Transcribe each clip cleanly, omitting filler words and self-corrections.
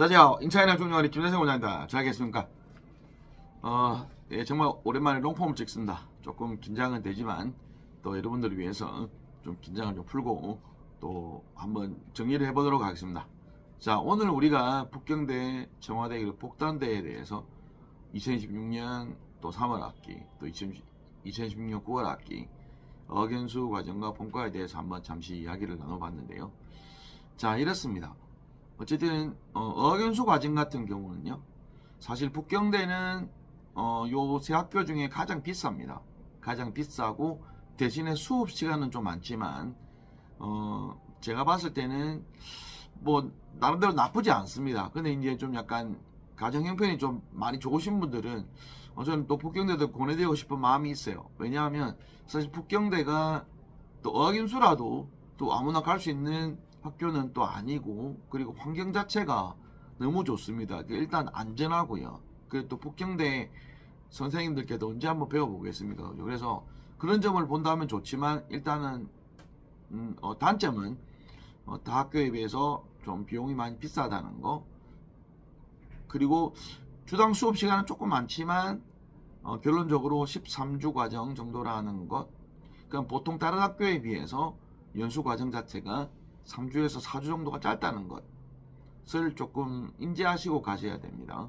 大家好, 인차이나 중요한 김대성 원장입니다. 잘 계십니까? 예, 정말 오랜만에 롱폼을 찍습니다. 조금 긴장은 되지만 또 여러분들을 위해서 좀 긴장을 좀 풀고 또 한번 정리를 해보도록 하겠습니다. 자, 오늘 우리가 북경대, 청와대 그리고 복단대에 대해서 2026년 또 3월 학기, 또 2016년 9월 학기 어견수 과정과 본과에 대해서 한번 잠시 이야기를 나눠봤는데요. 자, 이렇습니다. 어쨌든 어견수 과정 같은 경우는요, 사실 북경대는 요 세 학교 중에 가장 비쌉니다. 가장 비싸고 대신에 수업 시간은 좀 많지만 제가 봤을 때는 뭐 나름대로 나쁘지 않습니다. 근데 이제 좀 약간 가정 형편이 좀 많이 좋으신 분들은 저는 또 북경대도 보내드리고 싶은 마음이 있어요. 왜냐하면 사실 북경대가 또 어학연수라도 또 아무나 갈 수 있는 학교는 또 아니고, 그리고 환경 자체가 너무 좋습니다. 일단 안전하고요. 그리고 또 북경대 선생님들께도 언제 한번 배워보겠습니까? 그래서 그런 점을 본다면 좋지만 일단은 단점은 다 학교에 비해서 좀 비용이 많이 비싸다는 거, 그리고 주당 수업 시간은 조금 많지만 결론적으로 13주 과정 정도라는 것. 그러니까 보통 다른 학교에 비해서 연수 과정 자체가 3주에서 4주 정도가 짧다는 것을 조금 인지하시고 가셔야 됩니다.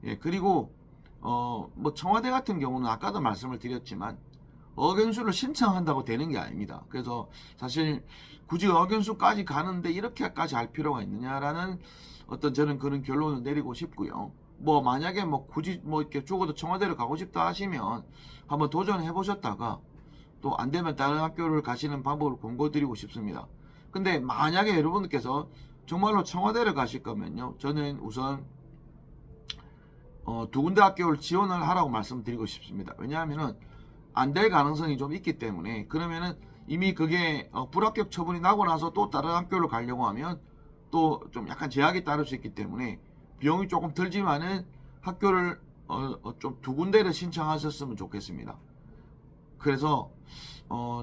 예, 그리고 뭐 청와대 같은 경우는 아까도 말씀을 드렸지만 어견수를 신청한다고 되는 게 아닙니다. 그래서 사실 굳이 어견수까지 가는데 이렇게까지 할 필요가 있느냐라는 어떤 저는 그런 결론을 내리고 싶고요. 뭐 만약에 뭐 굳이 뭐 이렇게 죽어도 청와대를 가고 싶다 하시면 한번 도전해 보셨다가 또 안 되면 다른 학교를 가시는 방법을 권고드리고 싶습니다. 근데 만약에 여러분들께서 정말로 청와대를 가실 거면요, 저는 우선 두 군데 학교를 지원을 하라고 말씀드리고 싶습니다. 왜냐하면은 안 될 가능성이 좀 있기 때문에, 그러면은 이미 그게 불합격 처분이 나고 나서 또 다른 학교를 가려고 하면 또 좀 약간 제약이 따를 수 있기 때문에 비용이 조금 들지만은 학교를 좀 두 군데를 신청하셨으면 좋겠습니다. 그래서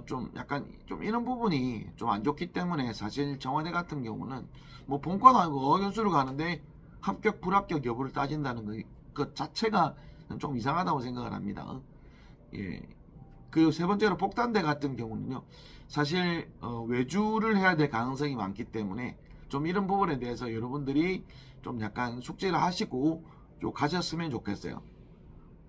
좀 약간 좀 이런 부분이 좀 안 좋기 때문에 사실 청와대 같은 경우는 뭐 본과도 아니고 어견수를 가는데 합격 불합격 여부를 따진다는 그 자체가 좀 이상하다고 생각을 합니다. 예. 그리고 세 번째로 복단대 같은 경우는요, 사실 외주를 해야 될 가능성이 많기 때문에 좀 이런 부분에 대해서 여러분들이 좀 약간 숙지를 하시고 좀 가셨으면 좋겠어요.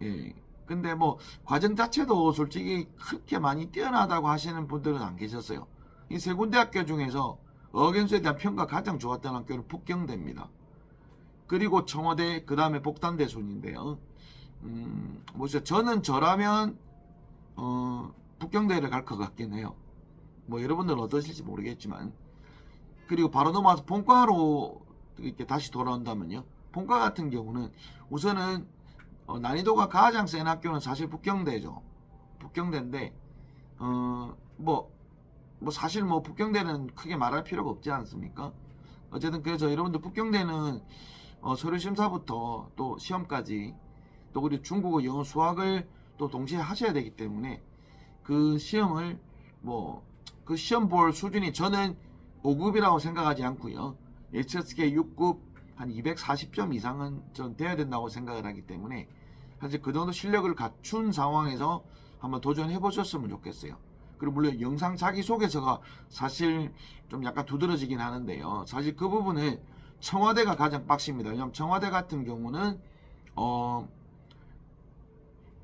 예. 근데 뭐 과정 자체도 솔직히 그렇게 많이 뛰어나다고 하시는 분들은 안 계셨어요. 이 세 군데 학교 중에서 어견수에 대한 평가 가장 좋았던 학교는 북경대입니다. 그리고 청와대, 그 다음에 복단대 순인데요. 뭐죠? 저는 저라면 북경대를 갈 것 같긴 해요. 뭐 여러분들은 어떠실지 모르겠지만. 그리고 바로 넘어와서 본과로 이렇게 다시 돌아온다면요, 본과 같은 경우는 우선은 난이도가 가장 센 학교는 사실 북경대죠. 북경대인데 뭐 사실 뭐 북경대는 크게 말할 필요가 없지 않습니까? 어쨌든 그래서 여러분들 북경대는 서류 심사부터 또 시험까지, 또 그리고 중국어, 영어, 수학을 또 동시에 하셔야 되기 때문에 그 시험을 그 시험 볼 수준이 저는 5급이라고 생각하지 않고요, HSK 6급 한 240점 이상은 전 돼야 된다고 생각을 하기 때문에 사실 그 정도 실력을 갖춘 상황에서 한번 도전해 보셨으면 좋겠어요. 그리고 물론 영상 자기소개서가 사실 좀 약간 두드러지긴 하는데요, 사실 그 부분은 청와대가 가장 빡십니다. 왜냐하면 청와대 같은 경우는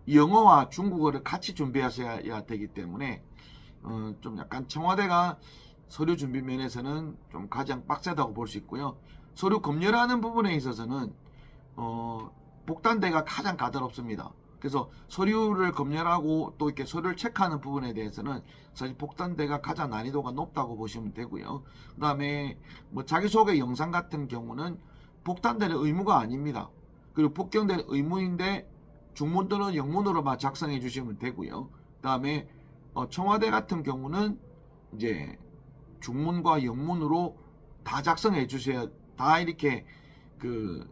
영어와 중국어를 같이 준비하셔야 되기 때문에 좀 약간 청와대가 서류 준비 면에서는 좀 가장 빡세다고 볼 수 있고요. 서류 검열하는 부분에 있어서는 복단대가 가장 까다롭습니다. 그래서 서류를 검열하고 또 이렇게 서류를 체크하는 부분에 대해서는 사실 복단대가 가장 난이도가 높다고 보시면 되고요. 그 다음에 뭐 자기소개 영상 같은 경우는 복단대는 의무가 아닙니다. 그리고 북경대는 의무인데 중문 또는 영문으로만 작성해 주시면 되고요. 그 다음에 청와대 같은 경우는 이제 중문과 영문으로 다 작성해 주셔야, 다 이렇게 그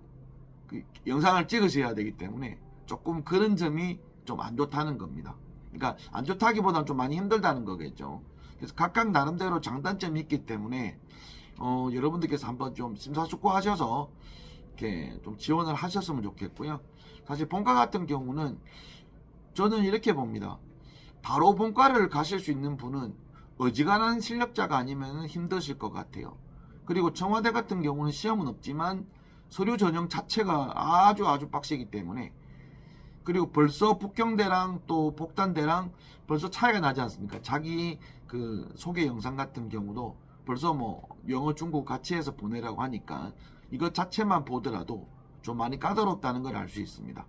영상을 찍으셔야 되기 때문에 조금 그런 점이 좀 안 좋다는 겁니다. 그러니까 안 좋다기보다는 좀 많이 힘들다는 거겠죠. 그래서 각각 나름대로 장단점이 있기 때문에 여러분들께서 한번 좀 심사숙고하셔서 이렇게 좀 지원을 하셨으면 좋겠고요. 사실 본과 같은 경우는 저는 이렇게 봅니다. 바로 본과를 가실 수 있는 분은 어지간한 실력자가 아니면 힘드실 것 같아요. 그리고 청와대 같은 경우는 시험은 없지만 서류 전형 자체가 아주 빡세기 때문에, 그리고 벌써 북경대랑 또 복단대랑 벌써 차이가 나지 않습니까? 자기 그 소개 영상 같은 경우도 벌써 뭐 영어 중국 같이 해서 보내라고 하니까 이것 자체만 보더라도 좀 많이 까다롭다는 걸 알 수 있습니다.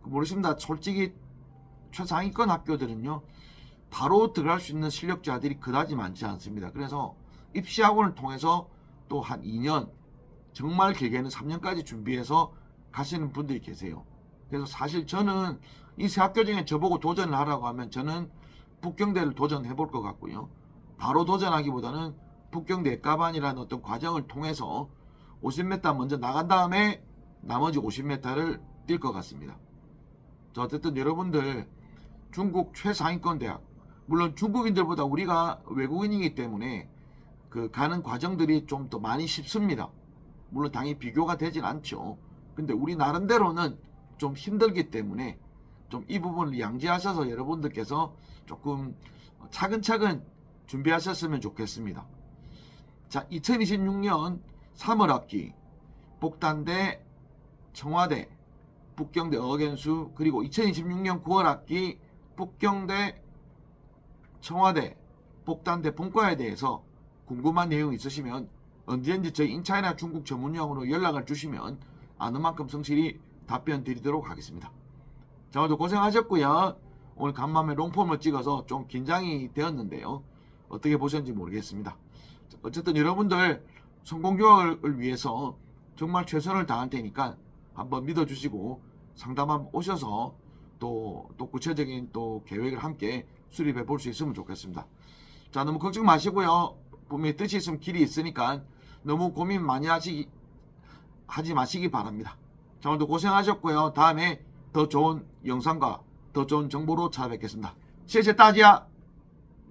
모르십니다. 솔직히 최상위권 학교들은요, 바로 들어갈 수 있는 실력자들이 그다지 많지 않습니다. 그래서 입시학원을 통해서 또 한 2년, 정말 길게는 3년까지 준비해서 가시는 분들이 계세요. 그래서 사실 저는 이 세 학교 중에 저보고 도전을 하라고 하면 저는 북경대를 도전해 볼 것 같고요. 바로 도전하기보다는 북경대 예과반이라는 어떤 과정을 통해서 50m 먼저 나간 다음에 나머지 50m를 뛸 것 같습니다. 자, 어쨌든 여러분들 중국 최상위권 대학, 물론 중국인들보다 우리가 외국인이기 때문에 그 가는 과정들이 좀 더 많이 쉽습니다. 물론 당연히 비교가 되진 않죠. 근데 우리 나름대로는 좀 힘들기 때문에 좀 이 부분을 양지하셔서 여러분들께서 조금 차근차근 준비하셨으면 좋겠습니다. 자, 2026년 3월 학기 복단대, 청와대, 북경대 어학연수, 그리고 2026년 9월 학기 북경대, 청와대, 복단대 본과에 대해서 궁금한 내용 있으시면 언제든지 저희 인차이나 중국 전문용어로 연락을 주시면 아는 만큼 성실히 답변 드리도록 하겠습니다. 자, 오늘도 고생하셨고요. 오늘 간만에 롱폼을 찍어서 좀 긴장이 되었는데요. 어떻게 보셨는지 모르겠습니다. 어쨌든 여러분들 성공교육을 위해서 정말 최선을 다할 테니까 한번 믿어주시고 상담 오셔서 또 구체적인 또 계획을 함께 수립해 볼 수 있으면 좋겠습니다. 자, 너무 걱정 마시고요. 분명히 뜻이 있으면 길이 있으니까 너무 고민 많이 하지 마시기 바랍니다. 자, 오늘도 고생하셨고요. 다음에 더 좋은 영상과 더 좋은 정보로 찾아뵙겠습니다. 谢谢大家